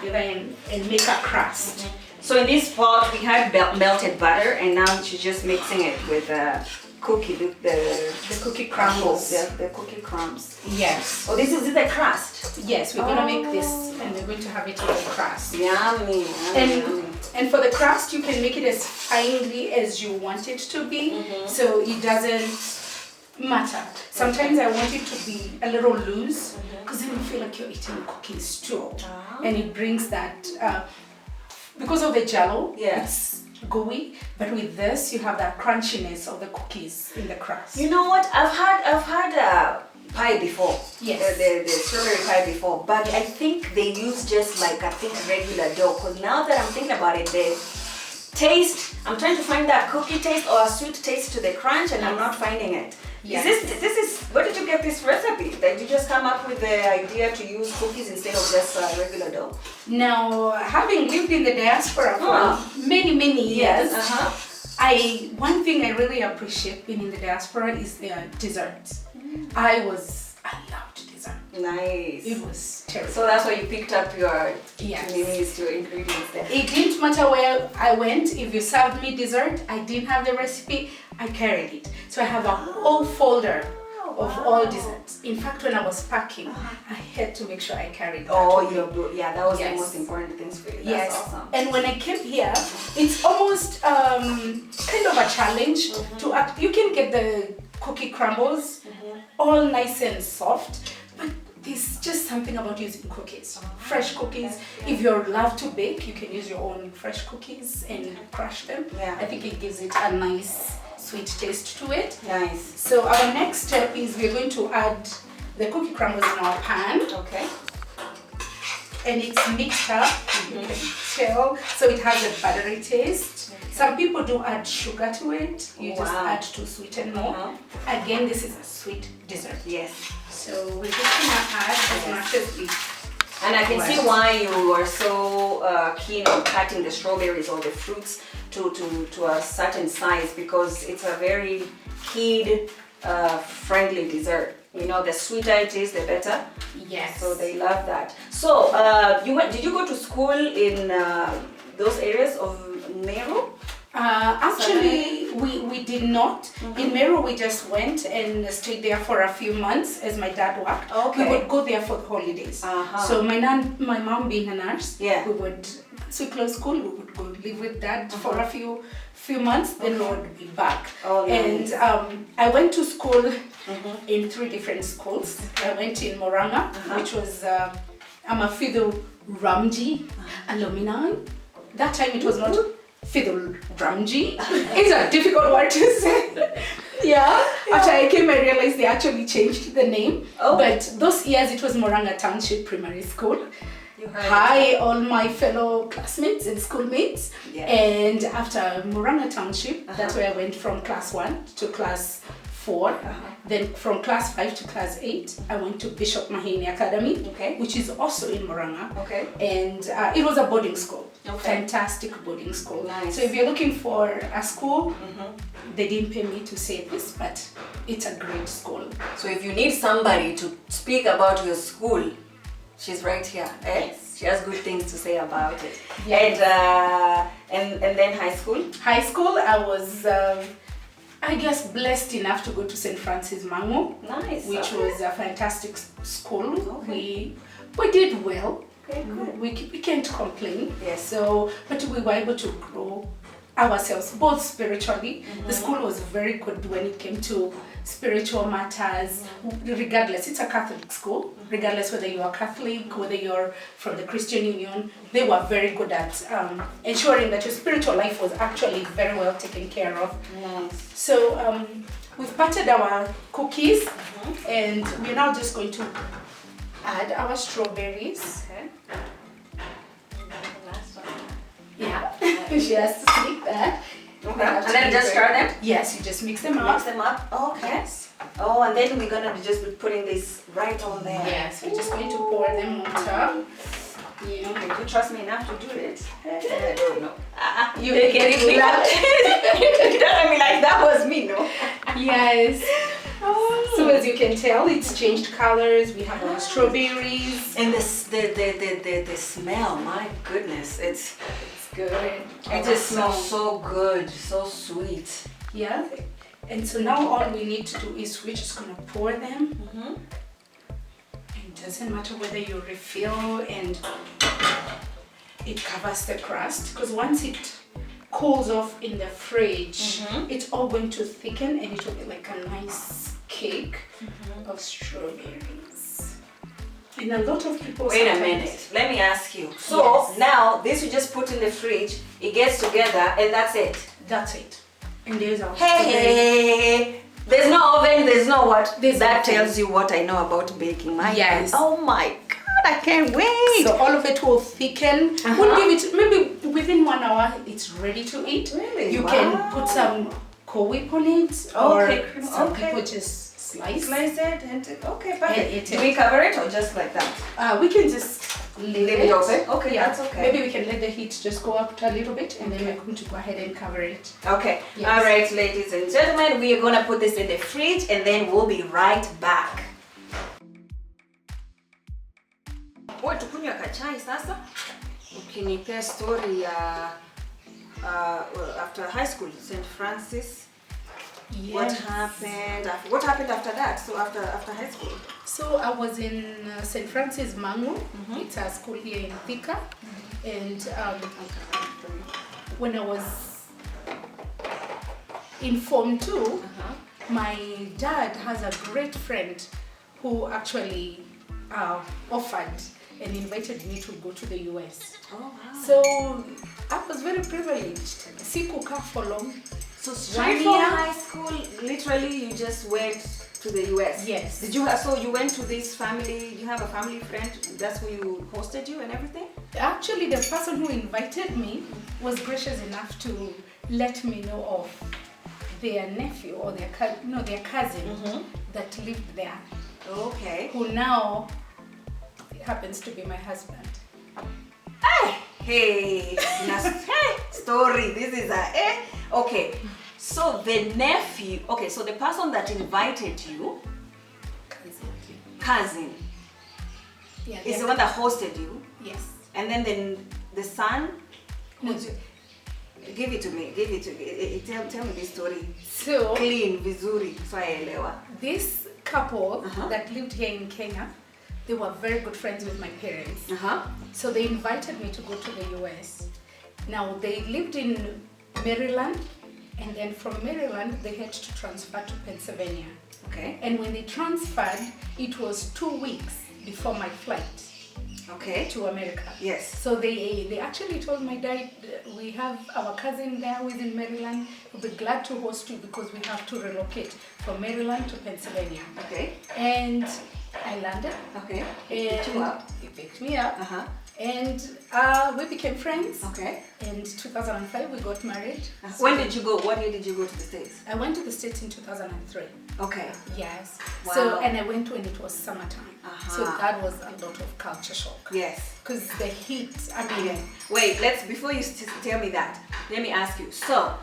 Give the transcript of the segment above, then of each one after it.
together and make a crust. So in this pot we have melted butter, and now she's just mixing it with the cookie crumbles. The cookie crumbs. Yes. Oh, this is the crust. Yes, we're gonna make this, and we're going to have it on the crust. Yummy. And for the crust, you can make it as finely as you want it to be, so it doesn't matter. Sometimes I want it to be a little loose, because then you feel like you're eating cookies too, and it brings that because of the jello. It's gooey, but with this you have that crunchiness of the cookies in the crust. You know what? I've had pie before. Yes. The strawberry pie before, but I think they use just like regular dough. Because now that I'm thinking about it, the taste, I'm trying to find that cookie taste or a sweet taste to the crunch, and I'm not finding it. Yes. This is where did you get this recipe? Did you just come up with the idea to use cookies instead of just regular dough? Now, having lived in the diaspora for many years, one thing I really appreciate being in the diaspora is their desserts. I loved dessert. Nice. It was terrible. So that's why you picked up your Yes. your ingredients there. It didn't matter where I went. If you served me dessert, I didn't have the recipe, I carried it. So I have a whole folder of all desserts. In fact, when I was packing, I had to make sure I carried that. That was the most important things for you. That's awesome. And when I came here, it's almost kind of a challenge to act. You can get the cookie crumbles all nice and soft, but there's just something about using cookies, fresh cookies. If you love to bake, you can use your own fresh cookies and crush them. I think it gives it a nice sweet taste to it. Nice. So our next step is we're going to add the cookie crumbles in our pan. Okay. And it's mixed up, you can tell, so it has a buttery taste. Some people do add sugar to it. You just add to sweeten more. Again, this is a sweet dessert. Yes. So we're just gonna add as much as we. And I can see why you are so keen on cutting the strawberries or the fruits to a certain size, because it's a very kid friendly dessert. You know, the sweeter it is, the better. Yes. So they love that. So did you go to school in those areas of Meru? Actually, we did not. In Meru, we just went and stayed there for a few months as my dad worked. Okay. We would go there for the holidays. So my mom being a nurse, we would, so we closed school, we would go live with dad for a few months, then we would be back. Nice. And I went to school in 3 different schools. I went in Moranga, which was Amafidul Ramji alumni. That time it was not Fidul Ramji. It's a difficult word to say. After I came, I realized they actually changed the name. But those years it was Moranga Township Primary School. Hi, all my fellow classmates and schoolmates. And after Moranga Township, that's where I went from class 1 to class 4. Then from class 5 to class 8, I went to Bishop Mahini Academy, which is also in Moranga. And it was a boarding school. Fantastic boarding school. Nice. So if you're looking for a school, they didn't pay me to say this, but it's a great school. So if you need somebody to speak about your school, she's right here. Yes. She has good things to say about it. Yes. And then high school? High school, I was, I guess, blessed enough to go to St. Francis Mangu. Nice. Which was a fantastic school. We did well. Good. We can't complain. Yes. So, but we were able to grow ourselves, both spiritually. The school was very good when it came to spiritual matters, regardless. It's a Catholic school, regardless whether you are Catholic, whether you're from the Christian Union. They were very good at ensuring that your spiritual life was actually very well taken care of. Nice. So we've patted our cookies, and we're now just going to add our strawberries. She has to sneak that. And then just stir them? Yes, you just mix them up. Mix them up? Okay. Yes. Oh, and then we're gonna just be putting this right on there. Yes, we're just going to pour them on top. You trust me enough to do it? I don't know. You get it without it doesn't mean like that was me, no? Yes. So So as you can tell, it's changed colors. We have our strawberries. And the smell, my goodness, it's Good. it just smells so good, so sweet. Yeah. And so now all we need to do is we're just gonna pour them. It doesn't matter whether you refill and it covers the crust, because once it cools off in the fridge, it's all going to thicken and it will be like a nice cake of strawberries. And a lot of people Wait a sometimes- minute, let me ask you. So Yes. now this you just put in the fridge, it gets together, and that's it. That's it. And there's our Hey, there's no oven, there's no what. There's that nothing. tells you what I know about baking. My Yes. God. Oh my God, I can't wait. So all of it will thicken. We'll give it maybe within 1 hour. It's ready to eat. Really? You Wow. can put some Cool Whip on it, or Okay, some okay. people just slice. Slice it and okay, perfect. And eat Do it. we cover it or just like that? We can just leave Leave it open? Okay, Yeah, that's okay. Maybe we can let the heat just go up a little bit, and then we're going to go ahead and cover it. Okay. Yes. All right, ladies and gentlemen, we are gonna put this in the fridge and then we'll be right back. Wewe tukunywa kachai sasa. Ukinipea story ya after high school, St. Francis. What happened? What happened after that? So after high school. So I was in St. Francis Mango. It's a school here in Thika, and when I was in Form 2, my dad has a great friend who actually offered and invited me to go to the US. Oh wow. So I was very privileged. Sikukaa for long. So 1 straight from year. high school, literally you just went to the US. Yes. Did you so you went to this family, you have a family friend, that's who you hosted you and everything? Actually, the person who invited me was gracious enough to let me know of their nephew or their cousin that lived there, Okay. who now happens to be my husband. Hey, story. This is a okay. So the nephew, okay, so the person that invited you, cousin, Yeah, is the one that hosted you, yes. and then the son. No, Give it to me. Give it to me. Tell me this story. so Clean, vizuri, so I this couple that lived here in Kenya, they were very good friends with my parents. So they invited me to go to the US. Now they lived in Maryland, and then from Maryland they had to transfer to Pennsylvania. Okay. And when they transferred, it was 2 weeks before my flight Okay. to America. Yes. So they actually told my dad, we have our cousin there who is in Maryland. We'll be glad to host you because we have to relocate from Maryland to Pennsylvania. Okay. And I landed. Okay. And Picked you up. he picked me up. And we became friends. Okay. In 2005, we got married. When did you go? What year did you go to the States? I went to the States in 2003. Okay. Yes. Wow. So, and I went when it was summertime. So that was a lot of culture shock. Yes. Because the heat, I mean, Wait, before you tell me that, let me ask you. So,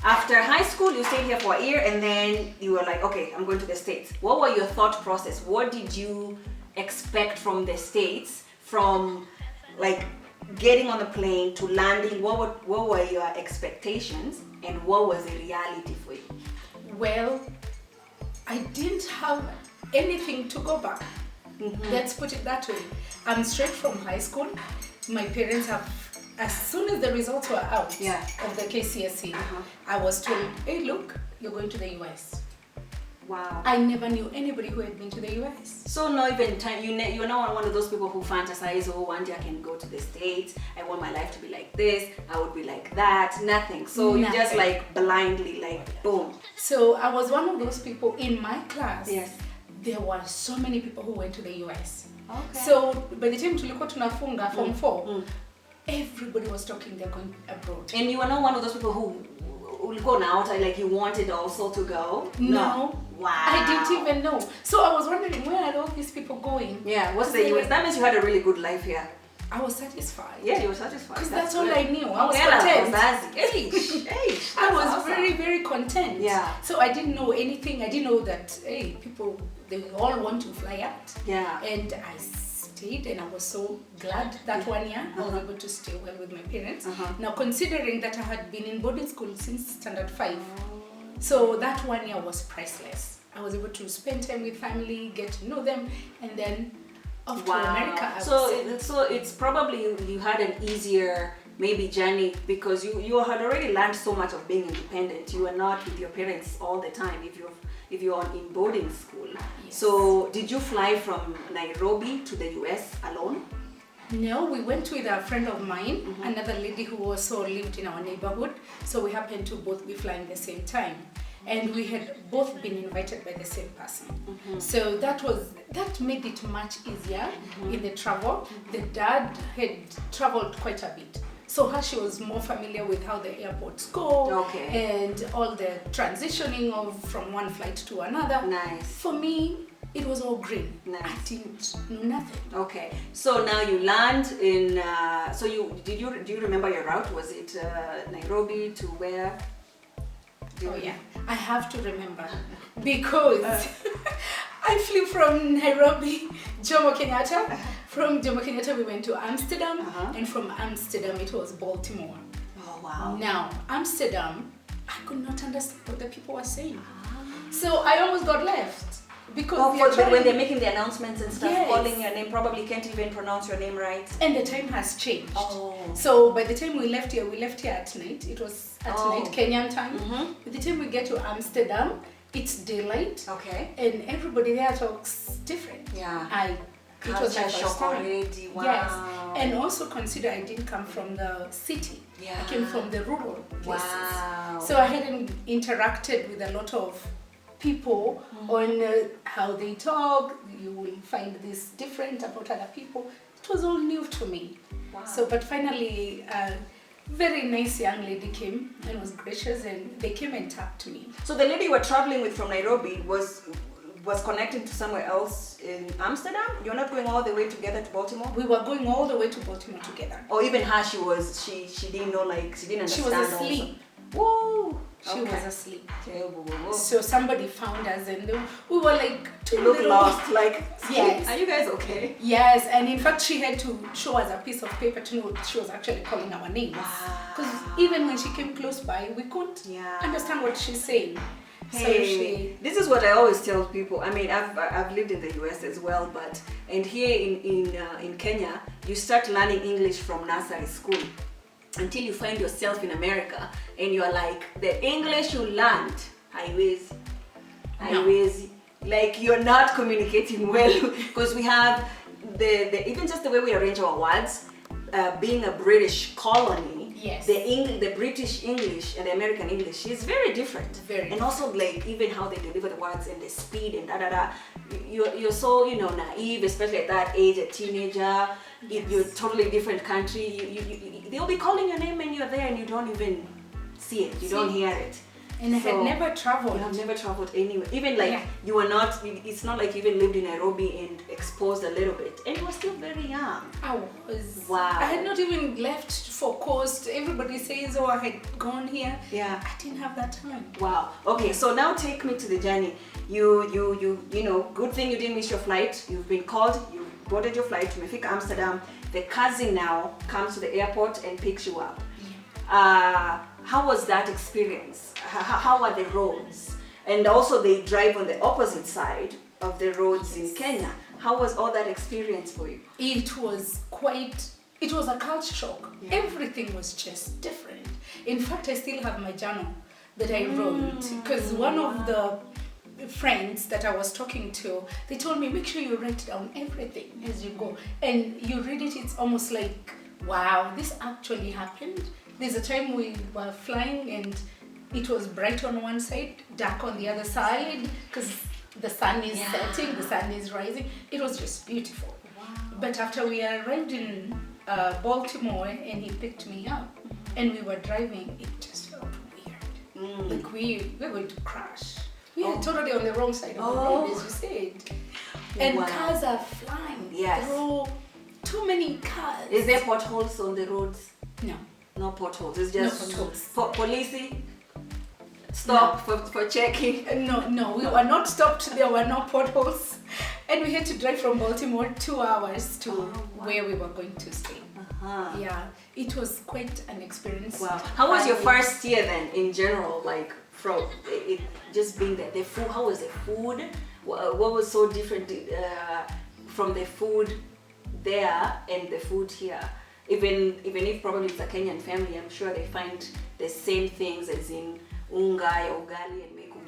after high school, you stayed here for a year and then you were like, okay, I'm going to the States. What were your thought process? What did you expect from the States? From like getting on the plane to landing, what were your expectations and what was the reality for you? well, I didn't have anything to go back. Let's put it that way. I'm straight from high school. My parents have, as soon as the results were out of the KCSE, I was told, hey, look, you're going to the US. Wow. I never knew anybody who had been to the US. So not even time, you're not one of those people who fantasize, oh, one day I can go to the States, I want my life to be like this, I would be like that, nothing. So you just like blindly, like boom. So I was one of those people in my class. Yes. There were so many people who went to the US. Okay. So by the time tulikuwa tunafunga Form 4, everybody was talking they're going abroad. And you were not one of those people who go now, like you wanted also to go? No. Wow. I didn't even know. So I was wondering, where are all these people going? Yeah, what's the US? That means you had a really good life here. I was satisfied. Yeah, you were satisfied. Because that's all I knew. I was Hongera, content. wazazi. I was awesome. very, very content. Yeah. So I didn't know anything. I didn't know that, hey, people, they all want to fly out. Yeah. And I stayed, and I was so glad that 1 year I was able to stay well with my parents. Now, considering that I had been in boarding school since standard 5, so that 1 year was priceless. I was able to spend time with family, get to know them, and then off to America. I would say. So it's probably you had an easier maybe journey because you had already learned so much of being independent. You were not with your parents all the time if you're in boarding school. Yes. So did you fly from Nairobi to the US alone? No, we went with a friend of mine, another lady who also lived in our neighborhood. So we happened to both be flying the same time. And we had both been invited by the same person. So that made it much easier in the travel. The dad had traveled quite a bit. So she was more familiar with how the airports go and all the transitioning from one flight to another. Nice. For me, it was all green. Nice. I didn't know nothing. Okay. So now you land in. Do you remember your route? Was it Nairobi to where? Oh yeah, I have to remember because I flew from Nairobi, Jomo Kenyatta. From Jomo Kenyatta we went to Amsterdam, and from Amsterdam it was Baltimore. Oh wow. Now, Amsterdam, I could not understand what the people were saying. So I almost got left. Because when they're making the announcements and stuff, Yes. calling your name, probably can't even pronounce your name right. And the time has changed. Oh. So by the time we left here at night. It was at night, Kenyan time. By the time we get to Amsterdam, it's daylight. Okay. And everybody there talks different. Yeah. It was my Culture first shock time. already. Wow. Yes. And also consider I didn't come from the city. Yeah. I came from the rural places. Wow. So I hadn't interacted with a lot of people on how they talk. You will find this different about other people. It was all new to me. Wow. So, but finally, a very nice young lady came and was gracious, and they came and talked to me. So the lady you were traveling with from Nairobi was connecting to somewhere else in Amsterdam? You're not going all the way together to Baltimore? We were going all the way to Baltimore together. Or even her, she didn't know, like, she didn't She understand. was asleep. Woo! She was asleep. Okay, whoa, whoa, whoa. So somebody found us, and we were like two You look little- lost, like, Yes. Are you guys okay? Yes, and in fact she had to show us a piece of paper to know she was actually calling our names. Because even when she came close by, we couldn't understand what she's saying. Hey, this is what I always tell people. I mean, I've lived in the US as well, and here in Kenya, you start learning English from nursery school until you find yourself in America, and you are like, the English you learned, highways, like you're not communicating well because we have the even just the way we arrange our words. Being a British colony, yes, the British English and the American English is very different. And also, like, even how they deliver the words and the speed and you're so naive, especially at that age, a teenager. Yes. You're a totally different country. They'll be calling your name and you're there and you don't even see it. You don't hear it. And I had never traveled. You have never traveled anywhere. Even like you were not, it's not like you even lived in Nairobi and exposed a little bit. And you were still very young. I was. Wow. I had not even left for coast. Everybody says, oh, I had gone here. Yeah. I didn't have that time. Wow. Okay, so now take me to the journey. You know, good thing you didn't miss your flight. You've been called, you boarded your flight to Mefika, Amsterdam. The cousin now comes to the airport and picks you up. Yeah. How was that experience? How are the roads? And also they drive on the opposite side of the roads in Kenya. How was all that experience for you? It was a culture shock. Yeah. Everything was just different. In fact, I still have my journal that I wrote because one of the friends that I was talking to, they told me, make sure you write down everything as you go. And you read it, it's almost like, wow, this actually happened. There's a time we were flying and it was bright on one side, dark on the other side, because the sun is setting, the sun is rising. It was just beautiful. Wow. But after we arrived in Baltimore and he picked me up and we were driving, it just felt weird. Like we were going to crash. We were totally on the wrong side of the road, as you said. And cars are flying through too many cars. Is there potholes on the roads? No. No potholes. It's just No potholes. Police stop for checking. No, we were not stopped. There were no potholes, and we had to drive from Baltimore 2 hours to where we were going to stay. Yeah, it was quite an experience. Wow. How was your first year then, in general? Like from it just being there, the food. How was the food? What was so different from the food there and the food here? Even if probably it's a Kenyan family, I'm sure they find the same things as in unga, ugali, and